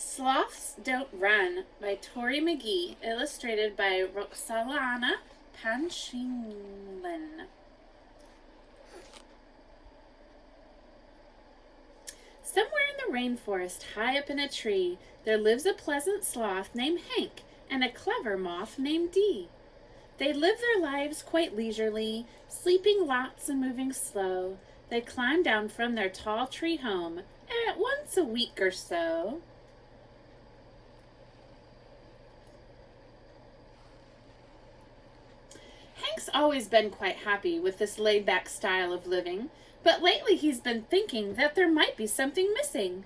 Sloths Don't Run by Tori McGee, illustrated by Roxalana Panchinglin. Somewhere in the rainforest, high up in a tree, there lives a pleasant sloth named Hank and a clever moth named Dee. They live their lives quite leisurely, sleeping lots and moving slow. They climb down from their tall tree home at once a week or so. Hank's always been quite happy with this laid-back style of living, but lately he's been thinking that there might be something missing.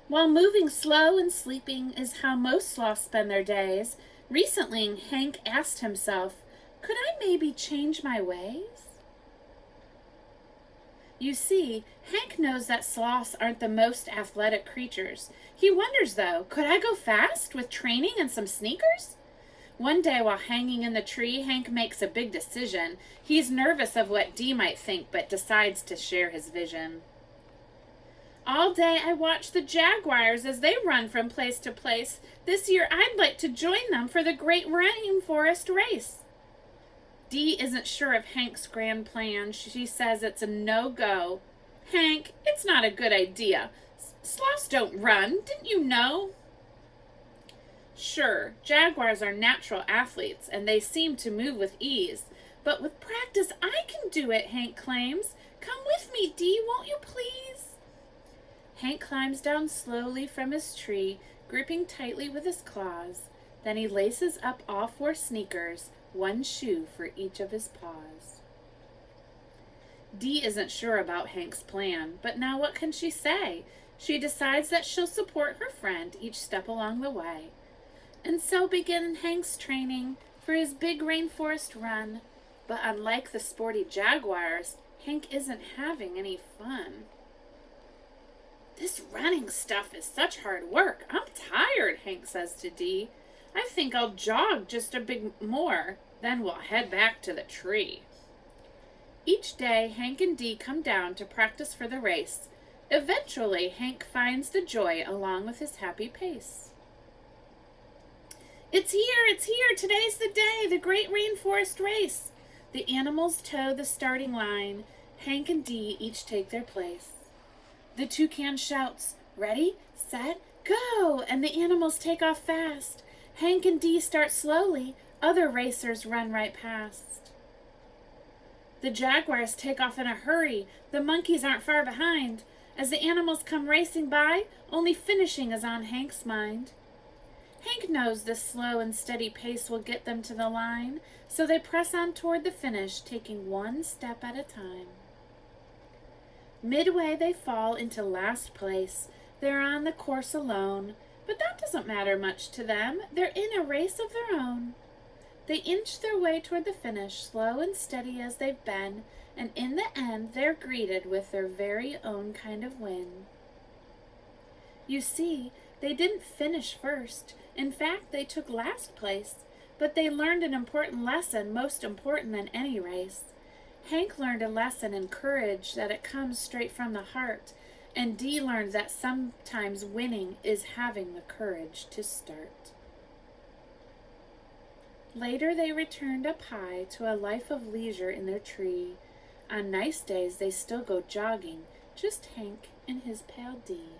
While moving slow and sleeping is how most sloths spend their days, recently Hank asked himself, could I maybe change my ways? You see, Hank knows that sloths aren't the most athletic creatures. He wonders, though, could I go fast with training and some sneakers? One day while hanging in the tree, Hank makes a big decision. He's nervous of what Dee might think, but decides to share his vision. All day I watch the jaguars as they run from place to place. This year I'd like to join them for the great rainforest race. Dee isn't sure of Hank's grand plan. She says it's a no-go. Hank, it's not a good idea. Sloths don't run, didn't you know? Sure, jaguars are natural athletes, and they seem to move with ease. But with practice, I can do it, Hank claims. Come with me, Dee, won't you please? Hank climbs down slowly from his tree, gripping tightly with his claws. Then he laces up all four sneakers, one shoe for each of his paws. Dee isn't sure about Hank's plan, but now what can she say? She decides that she'll support her friend each step along the way. And so began Hank's training for his big rainforest run. But unlike the sporty jaguars, Hank isn't having any fun. This running stuff is such hard work. I'm tired, Hank says to Dee. I think I'll jog just a bit more, then we'll head back to the tree. Each day, Hank and Dee come down to practice for the race. Eventually, Hank finds the joy along with his happy pace. It's here, today's the day, the great rainforest race. The animals toe the starting line. Hank and Dee each take their place. The toucan shouts, ready, set, go, and the animals take off fast. Hank and Dee start slowly, other racers run right past. The jaguars take off in a hurry, the monkeys aren't far behind. As the animals come racing by, only finishing is on Hank's mind. Hank knows this slow and steady pace will get them to the line, so they press on toward the finish, taking one step at a time. Midway they fall into last place. They're on the course alone, but that doesn't matter much to them. They're in a race of their own. They inch their way toward the finish, slow and steady as they've been, and in the end they're greeted with their very own kind of win. You see, they didn't finish first. In fact, they took last place, but they learned an important lesson, most important than any race. Hank learned a lesson in courage, that it comes straight from the heart, and Dee learned that sometimes winning is having the courage to start. Later they returned up high to a life of leisure in their tree. On nice days they still go jogging, just Hank and his pal Dee.